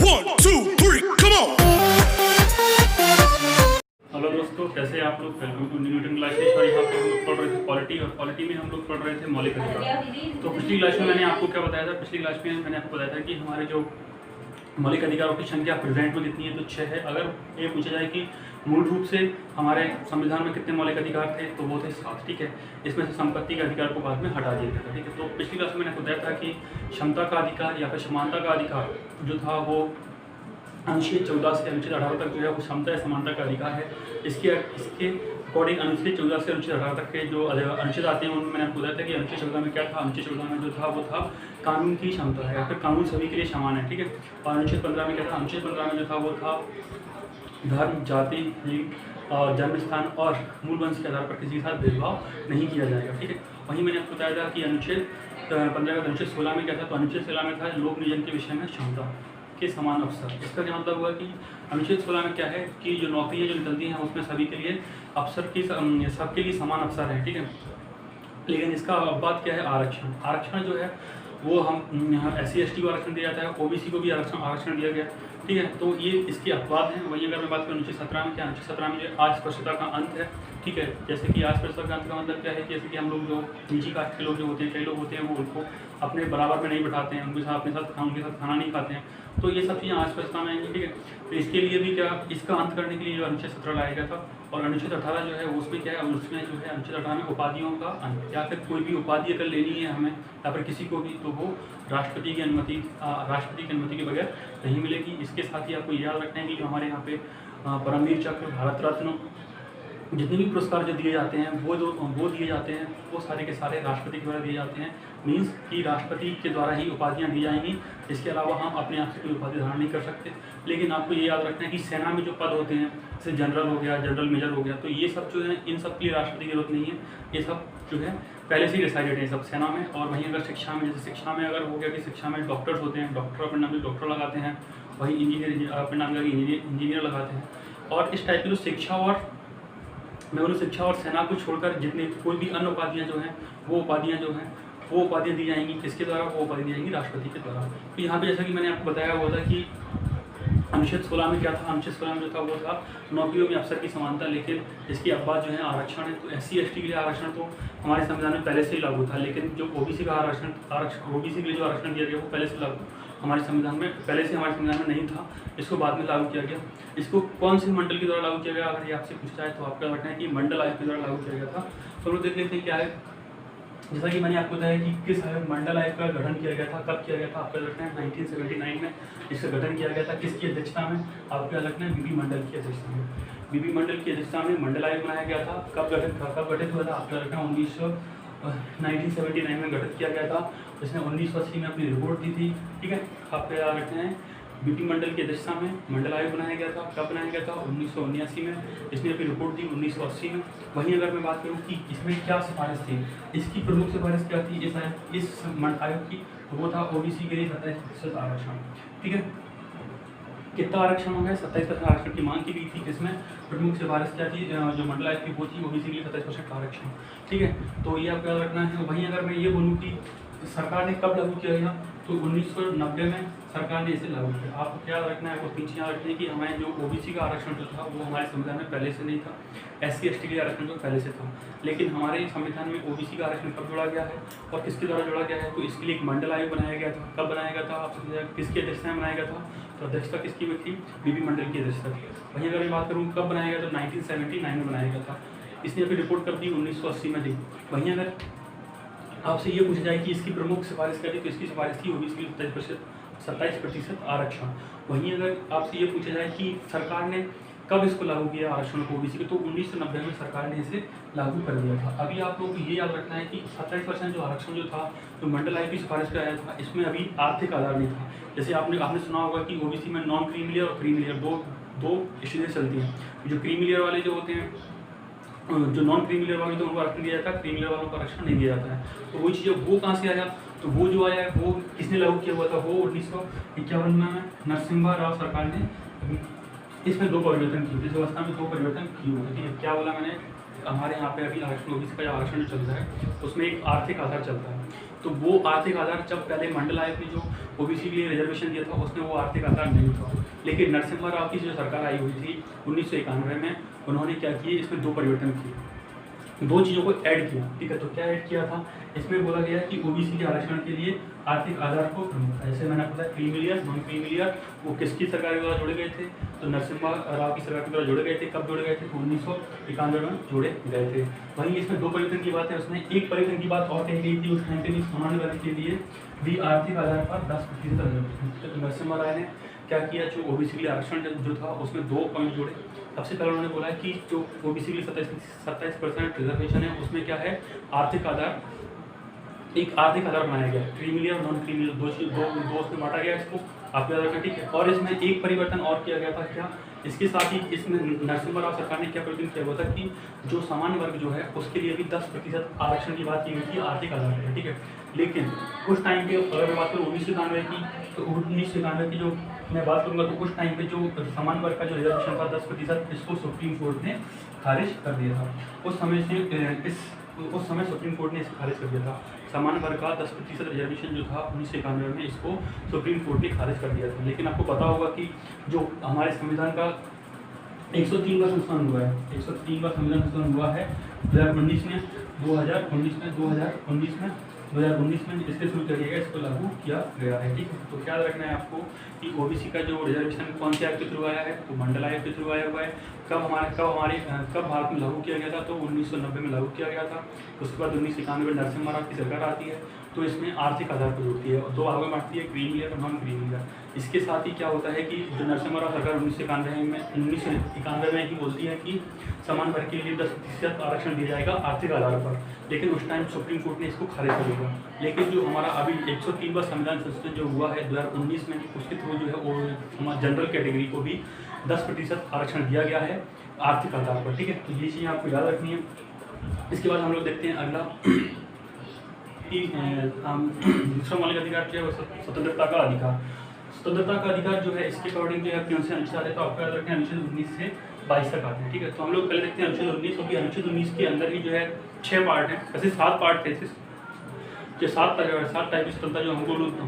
1, 2, 3, come on! Hello दोस्तों, कैसे हैं आप लोग। Welcome to Newton classes. और यहाँ पे हम लोग पढ़ रहे थे पॉलिटी, और पॉलिटी में हम लोग पढ़ रहे थे मौलिक अधिकार। तो पिछली क्लास में मैंने आपको क्या बताया था, पिछली क्लास में मैंने आपको बताया था कि हमारे जो मौलिक अधिकारों की संख्या प्रेजेंट में कितनी है, तो 6 है। अगर ये पूछा जाए कि मूल रूप से हमारे संविधान में कितने मौलिक अधिकार थे, तो वो थे 7। ठीक है, इसमें से संपत्ति के अधिकार को बाद में हटा दिया गया था। ठीक है, तो पिछली क्लास में मैंने बताया था कि क्षमता का अधिकार या फिर समानता का अधिकार जो था वो अनुच्छेद 14 से अनुच्छेद 18 तक जो है वो क्षमता या समानता का अधिकार है। इसके अकॉर्डिंग अनुच्छेद 14 से अनुच्छेद 18 तक के जो अनुच्छेद आते हैं उनमें मैंने आपको बताया था कि अनुच्छेद 14 में क्या था। अनुच्छेद 14 में जो था वो था कानून की क्षमता है या फिर कानून सभी के लिए समान है। ठीक है, और अनुच्छेद 15 में क्या था, अनुच्छेद 15 में जो था वो था धर्म, जाति, लिंग, जन्म स्थान और मूल वंश के आधार पर किसी के साथ भेदभाव नहीं किया जाएगा। ठीक है, वहीं मैंने आपको बताया था कि अनुच्छेद 15 का अनुच्छेद 16 में क्या था, तो अनुच्छेद 16 में था लोक नियोजन के विषय में क्षमता के समान अवसर। इसका क्या मतलब हुआ कि अनुच्छेद 16 में क्या है कि जो नौकरियाँ जो निकलती हैं उसमें सभी के लिए अवसर की सबके लिए समान अवसर है। ठीक है, लेकिन इसका बात क्या है, आरक्षण। आरक्षण जो है वो हम SC/ST को आरक्षण दिया जाता है, OBC को भी आरक्षण दिया गया। ठीक है, तो ये इसके अपवाद हैं। वहीं अगर मैं बात करूँ अनुच्छेद 17 में, क्या अनुच्छेद 17 में जो अस्पृश्यता का अंत है। ठीक है, जैसे कि अस्पृश्यता का अंत का मतलब क्या है कि जैसे कि हम लोग जो नीची कास्ट के लोग जो होते हैं, कई लोग होते हैं वो उनको अपने बराबर में नहीं बैठाते हैं, उनके साथ खाना नहीं खाते हैं, तो ये सब चीज़ें अस्पृश्यता में आएंगी। ठीक है, तो इसके लिए भी क्या, इसका अंत करने के लिए जो अनुच्छेद 17 लाया गया था। और अनुच्छेद 18 जो है उसमें क्या है, उसमें जो है अनुच्छेद 18 में उपाधियों का अंत, या फिर कोई भी उपाधि अगर लेनी है हमें या फिर किसी को भी, तो वो राष्ट्रपति की अनुमति के बगैर नहीं मिलेगी। इसके साथ ही आपको याद रखना है कि जो हमारे यहाँ पे परमवीर चक्र, भारत रत्न, जितने भी पुरस्कार जो दिए जाते हैं वो दिए जाते हैं वो सारे के सारे राष्ट्रपति के द्वारा दिए जाते हैं। मीन्स कि राष्ट्रपति के द्वारा ही उपाधियाँ दी जाएंगी। इसके अलावा हम अपने आप से कोई उपाधि धारण नहीं कर सकते। लेकिन आपको ये याद रखना है कि सेना में जो पद होते हैं, जैसे जनरल हो गया, जनरल मेजर हो गया, तो ये सब जो है इन सब के लिए राष्ट्रपति की जरूरत नहीं है। ये सब जो है पहले से ही डिसाइडेड है सब सेना में। और वहीं अगर शिक्षा में, जैसे शिक्षा में अगर हो गया कि शिक्षा में डॉक्टर्स होते हैं, डॉक्टर अपने नाम से डॉक्टर लगाते हैं, वहीं इंजीनियर अपने नाम का इंजीनियर लगाते हैं। और इस टाइप की जो शिक्षा और सेना को छोड़कर जितने कोई भी अन्य उपाधियाँ जो हैं वो उपाधियाँ दी जाएंगी। किसके द्वारा? वो उपाधि दी जाएंगी राष्ट्रपति के द्वारा। तो यहाँ पे जैसा कि मैंने आपको बताया हुआ था कि अनुच्छेद 16 में क्या था, अनुच्छेद 16 में जो था वो था नौकरियों में अवसर की समानता। लेकिन इसकी अपवाद जो है आरक्षण है। तो SC/ST के लिए आरक्षण तो हमारे संविधान में पहले से ही लागू था, लेकिन जो OBC का OBC के लिए जो आरक्षण दिया गया वो पहले से लागू हमारे संविधान में नहीं था। इसको बाद में लागू किया गया। इसको कौन से मंडल के द्वारा लागू किया गया, अगर ये आपसे पूछा जाए तो आपका रखना है कि मंडल आयोग के द्वारा लागू किया गया था। तो लोग देख लेते हैं क्या है। जैसा कि मैंने आपको बताया कि किस मंडल आयोग का गठन किया गया था, कब किया गया था, आपका रखना है 1979 में इसका गठन किया गया था। किसकी अध्यक्षता में? आपका रखना है बीबी मंडल की अध्यक्षता में। बीबी मंडल की अध्यक्षता में मंडल आयोग बनाया गया था। कब गठित हुआ था? आपका रखना 1979 में गठित किया गया था। इसने 1980 में अपनी रिपोर्ट दी थी। ठीक है, आपका याद रखना है बीपी मंडल की अध्यक्षता में मंडल आयोग बनाया गया था। कब बनाया गया था? 1979 में। इसने अपनी रिपोर्ट दी 1980 में। वहीं अगर मैं बात करूं कि इसमें क्या सिफारिश थी, इसकी प्रमुख सिफारिश क्या थी इस आयोग की, तो वो था OBC के लिए 27% आरक्षण। ठीक है, कितना आरक्षण हो गया? 27% आरक्षण की मांग की गई थी। किसमें? प्रमुख सिफारिश क्या थी जो मंडल आयोग की वो थी OBC के लिए 27% आरक्षण। ठीक है, तो ये आपको याद रखना है। वहीं अगर मैं ये बोलूँ कि सरकार ने कब लागू किया गया, तो 1990 में सरकार ने इसे लागू किया। आपको क्या रखना है, आपको 3 चीज़ याद रखनी है कि हमारे जो OBC का आरक्षण जो था वो हमारे संविधान में पहले से नहीं था। SC/ST के आरक्षण जो पहले से था, लेकिन हमारे संविधान में OBC का आरक्षण कब जोड़ा गया है और किसके द्वारा जोड़ा गया है, तो इसके लिए एक मंडल आयोग बनाया गया था। कब बनाया गया था? आपसे किसकी अध्यक्षता में बनाया गया था? तो अध्यक्षता किसकी में थी? बीबी मंडल की अध्यक्षता थी। वहीं अगर मैं बात करूँ कब बनाया गया, तो 1979 में बनाया गया था। इसने अपनी रिपोर्ट कब दी? 1980 में दी। वहीं अगर आपसे ये पूछा जाए कि इसकी प्रमुख सिफारिश क्या थी, तो इसकी सिफारिश थी OBC के लिए 27% आरक्षण। वहीं अगर आपसे ये पूछा जाए कि सरकार ने कब इसको लागू किया आरक्षण को OBC के, तो 1990 में सरकार ने इसे लागू कर दिया था। अभी आप लोगों को ये याद रखना है कि 27% जो आरक्षण जो था, जो मंडल आयोग की सिफारिश का आया था, इसमें अभी आर्थिक आधार नहीं था। जैसे आपने सुना होगा कि OBC में नॉन क्रीमी लेयर और क्रीमी लेयर दो स्टेजेस चलती हैं। जो क्रीमी लेयर वाले जो होते हैं, जो नॉन क्रीमी लेयर वाले तो उनको आरक्षण दिया जाता है, क्रीमी लेयर वालों को आरक्षण नहीं दिया जाता है। तो वो चीज़ वो कहाँ से आया, तो वो जो आया वो किसने लागू किया हुआ था, वो 1951 में नरसिम्हा राव सरकार ने इसमें 2 परिवर्तन किए। इस व्यवस्था में 2 परिवर्तन किए हुए। ठीक है, क्या बोला मैंने, हमारे यहाँ पे अभी आरक्षण OBC का आरक्षण जो चल रहा है उसमें एक आर्थिक आधार चलता है। तो तो वो आर्थिक आधार जब पहले मंडल आयोग ने जो ओबीसी के लिए रिजर्वेशन दिया था उसमें वो आर्थिक आधार नहीं था। लेकिन नरसिम्हा राव की जो सरकार आई हुई थी 1991 में, उन्होंने क्या किए, इसमें 2 परिवर्तन किए, 2 चीज़ों को ऐड किया। ठीक है, तो क्या ऐड किया था, इसमें बोला गया कि ओबीसी के आरक्षण के लिए आर्थिक आधार को प्रमुख, जैसे मैंने आपको बताया क्रीमिलियर नॉन क्रीमिलियर वो किसकी सरकार के द्वारा जोड़े गए थे, तो नरसिम्हा राव की सरकार के द्वारा जोड़े गए थे। कब जोड़े गए थे, 1991 में जोड़े गए थे। वहीं इसमें 2 परिवर्तन की बात है, उसमें एक परिवर्तन की बात और कही गई थी उस टाइम पे सामान्य वर्ग के लिए भी आर्थिक आधार पर 10% रिजर्वेशन। तो नरसिम्हा राव ने क्या किया, जो ओबीसी के लिए आरक्षण जो था उसमें 2 पॉइंट जोड़े। सबसे पहले उन्होंने बोला कि जो ओबीसी के लिए 27% रिजर्वेशन है उसमें क्या है, आर्थिक आधार, एक आर्थिक आधार बनाया गया, क्रीमिलियर और नॉन क्रीमिलियर, दो उसमें बांटा गया इसको, आप याद रखें। ठीक है, और इसमें एक परिवर्तन और किया गया था, क्या, इसके साथ ही इसमें नरसिम्हा राव सरकार ने क्या परिवर्तन किया हुआ था कि जो सामान्य वर्ग जो है उसके लिए भी 10% आरक्षण की बात की गई थी आर्थिक आधार पर। ठीक है, लेकिन उस टाइम पे अगर मैं बात करूँ 1991 की, तो 1991 की जो मैं बात करूँगा तो उस टाइम पे जो सामान्य वर्ग का जो रिजर्वेशन था 10%, इसको सुप्रीम कोर्ट ने खारिज कर दिया था। उस समय सुप्रीम कोर्ट ने इसको खारिज कर दिया था। सामान्य वर्ग का 10% रिजर्वेशन जो था 1991 में, इसको सुप्रीम कोर्ट ने खारिज कर दिया था। लेकिन आपको पता होगा कि जो हमारे संविधान का 103 का संशोधन हुआ है, 103 का संविधान संशोधन हुआ है 2019 में, 2019 में इसके शुरू किया गया, इसको लागू किया गया है। ठीक है, तो क्या रखना है आपको कि ओबीसी का जो रिजर्वेशन कौन से आयोग के थ्रू आया है, तो मंडल आयोग के थ्रू आया हुआ है। कब भारत में लागू किया गया था, तो 1990 में लागू किया गया था। उसके बाद 1991 में नरसिम्हा राव की सरकार आती है, तो इसमें आर्थिक आधार पर जोड़ती है और 2 भागों में बांटती है, क्रीमिलियर और नॉन क्रीमिलियर। इसके साथ ही क्या होता है कि जो नरसिम्हा राव सरकार 1991 में ही बोलती है कि समान वर्ग के लिए 10% आरक्षण दिया जाएगा आर्थिक आधार पर, लेकिन उस टाइम सुप्रीम कोर्ट ने इसको खारिज कर दिया। लेकिन जो हमारा अभी 103वां संविधान संशोधन जो हुआ है 2019 में, उसके थ्रू जो है वो हमारे जनरल कैटेगरी को भी 10% आरक्षण दिया गया है आर्थिक आधार पर। ठीक है, तो ये चीज़ें आपको याद रखनी है। इसके बाद हम लोग देखते हैं अगला कि दूसरा मौलिक अधिकार जो है वो स्वतंत्रता का अधिकार। स्वतंत्रता का अधिकार जो है इसके अकॉर्डिंग जो है कौन से अनुच्छेद आते हैं, तो आपको याद रखना है अनुच्छेद 19 से 22 तक आते हैं। ठीक है, तो हम लोग पहले देखते हैं अनुच्छेद 19, क्योंकि अनुच्छेद 19 के अंदर ही जो है 6 पार्ट हैं, वैसे 7 पार्ट थे, जो 7 टाइप की स्वतंत्रता जो हम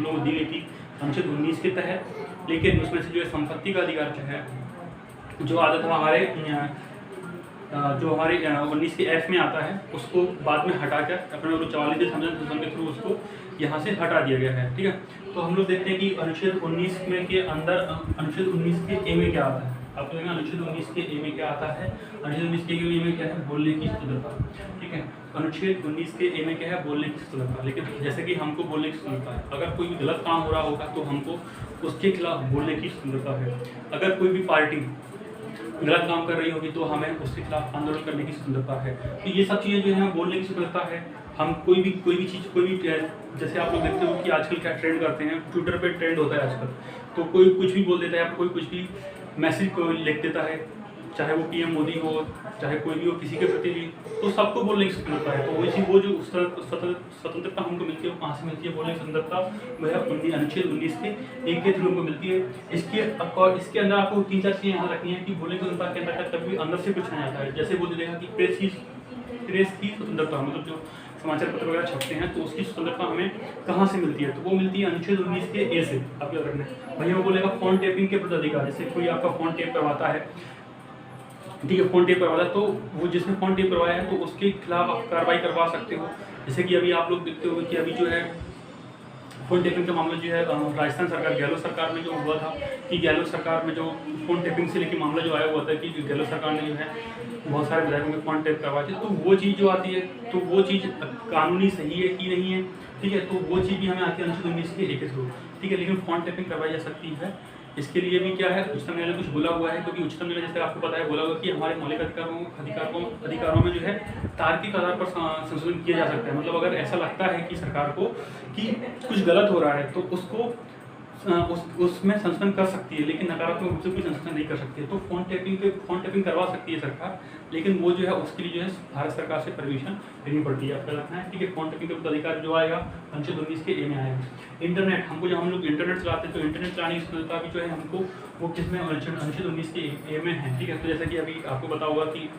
लोग दी गई थी अनुच्छेद 19 के तहत। लेकिन उसमें से जो है संपत्ति का अधिकार जो है, जो आता था हमारे 19 के F में आता है, उसको बाद में हटाकर अपने 44वें संविधान संशोधन के थ्रू उसको यहाँ से हटा दिया गया है। ठीक है, तो हम लोग देखते हैं कि अनुच्छेद 19 में के अंदर अनुच्छेद 19 के ए में क्या आता है। आपको देखना अनुच्छेद 19 के ए में क्या आता है, अनुच्छेद 19 के ए में क्या है, बोलने की स्वतंत्रता। ठीक है, अनुच्छेद 19 के ए में क्या है, बोलने की स्वतंत्रता। लेकिन जैसे कि हमको बोलने की स्वतंत्रता है, अगर कोई भी गलत काम हो रहा होगा तो हमको उसके खिलाफ बोलने की स्वतंत्रता है। अगर कोई भी पार्टी गलत काम कर रही होगी तो हमें उसके खिलाफ आंदोलन करने की स्वतंत्रता है। तो ये सब चीज़ें जो है बोलने की स्वतंत्रता है। हम कोई भी चीज़ जैसे आप लोग देखते हो कि आजकल क्या ट्रेंड करते हैं, ट्विटर पे ट्रेंड होता है आजकल, तो कोई कुछ भी बोल देता है, कोई कुछ भी मैसेज को लिख देता है, चाहे वो पीएम मोदी हो, चाहे कोई भी हो, किसी के प्रति भी, तो सबको बोलने की स्वतंत्रता है। तो वो जो स्वतंत्रता हमको मिलती है वो कहाँ से मिलती है, बोलने की स्वतंत्रता वह अनुच्छेद 19 के एक के थ्रू हमको मिलती है। इसके अंदर आपको 3-4 चीज़ें यहाँ रखनी है कि बोलने की स्वतंत्रता के अंदर कभी अंदर से कुछ नहीं आता है। जैसे बोल देगा कि प्रेस की स्वतंत्रता, मतलब जो समाचार पत्र वगैरह छपते हैं तो उसकी स्वतंत्रता हमें कहाँ से मिलती है, तो वो मिलती है अनुच्छेद 19 के ए से। आप याद रखना है। वहीं वो बोलेगा फोन टेपिंग के प्रति अधिकार, जैसे कोई आपका फोन टेप करवाता है, ठीक है, फोन टेप करवाता है, तो वो जिसने फोन टेप करवाया है तो उसके खिलाफ आप कार्रवाई करवा सकते हो। जैसे कि अभी आप लोग देखते हो कि अभी जो है फोन टेपिंग का मामला जो है राजस्थान सरकार गहलोत सरकार में जो हुआ था कि गहलोत सरकार में जो फोन टेपिंग से लेकर मामला जो आया हुआ था कि गहलोत सरकार ने जो है बहुत सारे विधायकों में फोन टेप करवाए थे, तो वो चीज़ जो आती है तो वो चीज़ कानूनी सही है कि नहीं है। ठीक है, तो वो चीज़ भी हमें आती है अनुच्छेद 19 के 1 के थ्रू। ठीक है, लेकिन फोन टेपिंग करवाई जा सकती है, इसके लिए भी क्या है उच्चतम न्यायालय ने कुछ बोला हुआ है, क्योंकि उच्चतम न्यायालय जैसे आपको पता है बोला हुआ कि हमारे मौलिक अधिकारों में जो है तार्किक आधार पर संशोधन किया जा सकता है। मतलब अगर ऐसा लगता है कि सरकार को कि कुछ गलत हो रहा है तो उसको उसमें संशोधन कर सकती है, लेकिन नकारात्मक रूप से कोई संशोधन नहीं कर सकती है। तो फोन टेपिंग करवा सकती है सरकार, लेकिन वो जो है उसके लिए जो है भारत सरकार से परमिशन लेनी पड़ती है। आपका रखना है। ठीक है, फोन टेपिंग का अधिकार जो आएगा अनुच्छेद 19 के ए में आएगा। इंटरनेट, हमको जब हम लोग इंटरनेट चलाते हैं तो इंटरनेट चलाने की स्वतंत्रता भी जो है हमको वो किसमें अनुच्छेद 19 के ए में है। ठीक है, तो जैसे कि अभी आपको पता होगा कि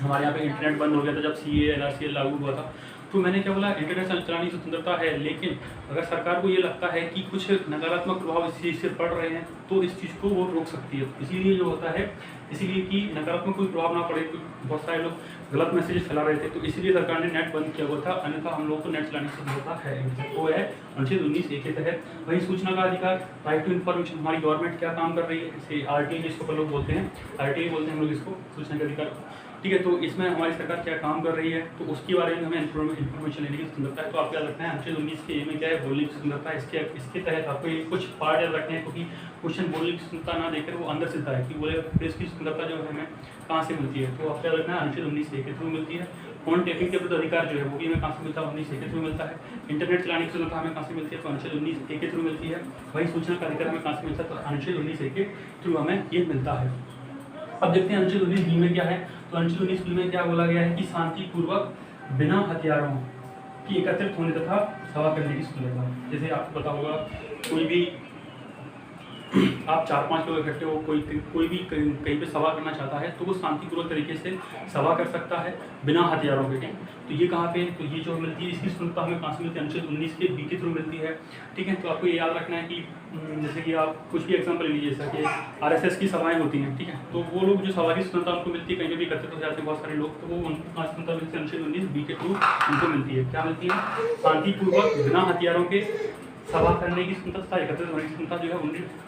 हमारे यहाँ पे इंटरनेट बंद हो गया था जब CA NRC लागू हुआ था, तो मैंने क्या बोला, इंटरनेट चलाने की स्वतंत्रता है, लेकिन अगर सरकार को ये लगता है कि कुछ नकारात्मक प्रभाव इस चीज़ से पड़ रहे हैं तो इस चीज़ को वो रोक सकती है। इसीलिए जो होता है, इसीलिए कि नकारात्मक कोई प्रभाव ना पड़े, बहुत सारे लोग गलत मैसेज फैला रहे थे, तो इसीलिए सरकार ने नेट बंद किया हुआ था, अन्यथा हम लोग को नेट चलाने की स्वतंत्रता है। वो है अनुच्छेद 19A के तहत। वही सूचना का अधिकार, राइट टू इन्फॉर्मेशन, हमारी गवर्नमेंट क्या काम कर रही है, इसे RTI जिसको लोग बोलते हैं, RTI बोलते हैं हम लोग इसको, सूचना के अधिकार। ठीक है, तो इसमें हमारी सरकार क्या काम कर रही है, तो उसके बारे में हमें इन्फॉर्मेशन लेने की स्वतंत्रता है। तो आप याद रखना है अनुच्छेद 19 के ए में क्या है, बोलने की स्वतंत्रता है। इसके तहत आपको ये कुछ पार्ट याद रखने हैं, क्योंकि क्वेश्चन बोलने की स्वतंत्रता ना देकर वो अंदर से था है कि बोले प्रेस की स्वतंत्रता जो है हमें कहाँ से मिलती है, तो आप याद रखना है अनुच्छेद 19A के थ्रू मिलती है। फोन टैपिंग के प्रति अधिकार जो है वो भी हमें कहाँ से मिलता है, 19A के थ्रू मिलता है। इंटरनेट चलाने की स्वतंत्रता हमें कहाँ से मिलती है, तो अनुच्छेद 19A के थ्रू मिलती है। वही सूचना का अधिकार हमें कहाँ से मिलता है, तो अनुच्छेद 19A के थ्रू हमें ये मिलता है। अब देखते हैं अनुच्छेद 19B में क्या है। तो अनुच्छेद 19B में क्या बोला गया है कि शांतिपूर्वक बिना हथियारों की एकत्रित होने तथा सभा करने की स्वतंत्रता। जैसे आपको पता होगा, कोई भी आप 4-5 लोग इकट्ठे हो, कोई भी कहीं पे सभा करना चाहता है तो वो शांतिपूर्वक तरीके से सभा कर सकता है बिना हथियारों के। तो ये कहाँ पे, तो ये जो मिलती है, इसकी स्वतंत्रता हमें कहाँ से मिलती है, अनुच्छेद 19 के B के थ्रू मिलती है। ठीक है, तो आपको ये याद रखना है कि जैसे कि आप कुछ भी एग्जाम्पल लीजिए, जैसा कि RSS की सभाएं होती हैं, ठीक है, तो वो लोग जो सभा की स्वतंत्रता उनको मिलती है, कहीं भी एकत्रित हो जाते हैं बहुत सारे लोग, तो वो उनको स्वतंत्रता मिलती है अनुच्छेद 19B के थ्रू उनको मिलती है। क्या मिलती है, शांतिपूर्वक बिना हथियारों के सभा करने की स्वतंत्रता, एकत्रित होने की स्वतंत्रता जो है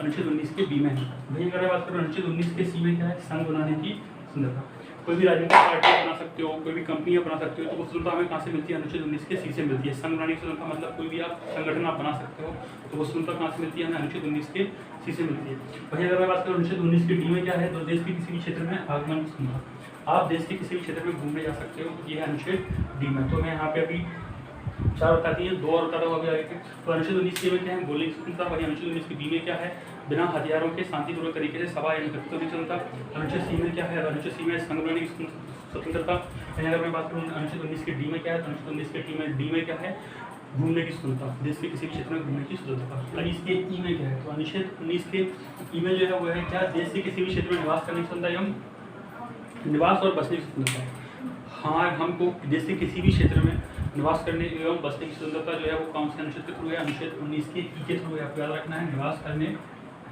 अनुच्छेद 19 के B में है। वहीं अगर बात करें अनुच्छेद 19 के C में क्या है, संघ बनाने की स्वतंत्रता। कोई भी राजनीतिक पार्टी बना सकते हो, कोई भी कंपनियां बना सकते हो, तो वो स्वतंत्रता हमें कहाँ से मिलती है, अनुच्छेद 19 के C से मिलती है। संघ बनाने की स्वतंत्रता मतलब कोई भी आप संगठन आप बना सकते हो, तो वो स्वतंत्रता कहाँ से मिलती है, हमें अनुच्छेद 19 के C से मिलती है। वहीं अगर मैं बात करूँ अनुच्छेद 19 के D में क्या है, तो देश के किसी भी क्षेत्र में आगमन की स्वतंत्रता। आप देश के किसी भी क्षेत्र में घूमने जा सकते हो, ये है अनुच्छेद D में। तो मैं यहाँ पे अभी 4 बताती है, 2 और बता रहा हूँ अभी आगे के। तो अनुच्छेद 19 के में क्या है, बोलने की स्वतंत्रता। वही अनुच्छेद 19 के B में क्या है, बिना हथियारों के शांतिपूर्वक तरीके से सभा एकत्रित होने की स्वतंत्रता। अनुच्छेद C में क्या है, अनुच्छेद C में संघ बनाने की स्वतंत्रता। अगर मैं बात करूँ अनुच्छेद 19 के D में क्या है, तो अनुच्छेद 19 के D में क्या है, घूमने की स्वतंत्रता, देश के किसी भी क्षेत्र में घूमने की स्वतंत्रता। और इसके ई में क्या है, तो अनुच्छेद 19 के ई में जो है वो है क्या, देश के किसी भी क्षेत्र में निवास करने की स्वतंत्रता एवं निवास और बसने की स्वतंत्रता। हाँ, हमको देश के किसी भी क्षेत्र में निवास करने एवं बसने की स्वतंत्रता जो है वो कौन से अनुच्छेद के थ्रू है, अनुच्छेद 19 के ई के थ्रू है। आपको याद रखना है, निवास करने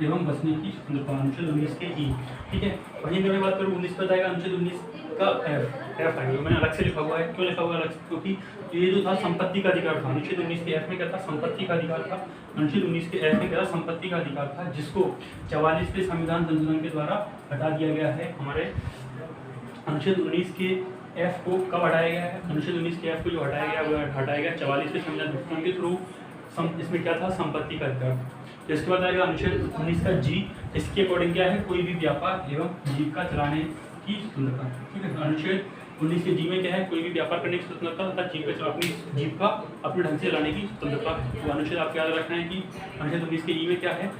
एवं बसने की स्वतंत्रता, अनुच्छेद 19 के ई। ठीक है, वहीं अगर मैं बात करूँ 19 पर आएगा अनुच्छेद 19 का एफ आएगा। मैंने अलग से लिखा हुआ है, क्यों लिखा हुआ है अलग से, क्योंकि ये जो था संपत्ति का अधिकार था। अनुच्छेद 19 के एफ में क्या था, संपत्ति का अधिकार था। अनुच्छेद 19 के एफ में क्या था, संपत्ति का अधिकार था, जिसको 44वें संविधान संशोधन के द्वारा हटा दिया गया है। हमारे अनुच्छेद 19 के एफ को कब हटाया गया है, अनुच्छेद 19 के एफ को जो हटाया गया वो हटाया गया 44वें संविधान संशोधन के थ्रू। इसमें क्या था, संपत्ति का अधिकार। तो इसके बाद आएगा अनुच्छेद 19 का जी। इसके अकॉर्डिंग क्या है, कोई भी व्यापार एवं जीविका चलाने की स्वतंत्रता। ठीक है, अनुच्छेद 19 के जी में क्या है, कोई भी व्यापार करने की स्वतंत्रता तथा जीविका अपनी जीविका अपने ढंग से चलाने की स्वतंत्रता है। तो अनुच्छेद आपको याद रखना है कि अनुच्छेद 19 के ई में क्या है,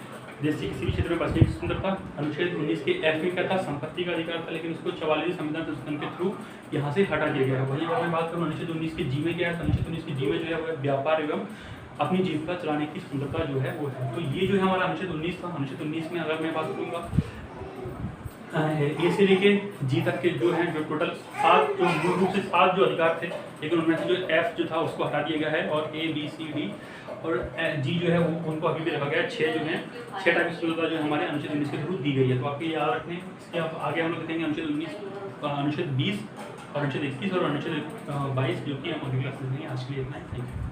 देश के किसी भी क्षेत्र में बसने की स्वतंत्रता। अनुच्छेद 19 के एफ में क्या था, संपत्ति का अधिकार था, लेकिन उसको 44वें संविधान संशोधन के थ्रू यहाँ से हटा दिया गया है। वहीं अगर मैं बात करूँ अनुच्छेद 19 के जी में क्या है, तो अनुच्छेद 19 के जी में जो है वो व्यापार एवं अपनी जीविका चलाने की स्वतंत्रता जो है वो है। तो ये जो है हमारा अनुच्छेद 19 था। अनुच्छेद 19 में अगर मैं बात करूँगा ए से लेके जी तक के जो हैं, जो टोटल 7 जो मूल रूप से 7 जो अधिकार थे, लेकिन उनमें से जो एफ जो था उसको हटा दिया गया है, और ए बी सी डी और जी जो है वो उनको अभी भी रखा गया है। 6 जो हैं, 6 टाइप की स्वतंत्रता जो हमारे अनुच्छेद 19 के थ्रू दी गई है। तो आपको ये याद रखने हैं। इसके आप आगे हम लोग देखेंगे अनुच्छेद 19, अनुच्छेद 20 और अनुच्छेद 21 और अनुच्छेद 22, जो कि हम अगली क्लास में देखेंगे। आज के लिए इतना ही, थैंक यू।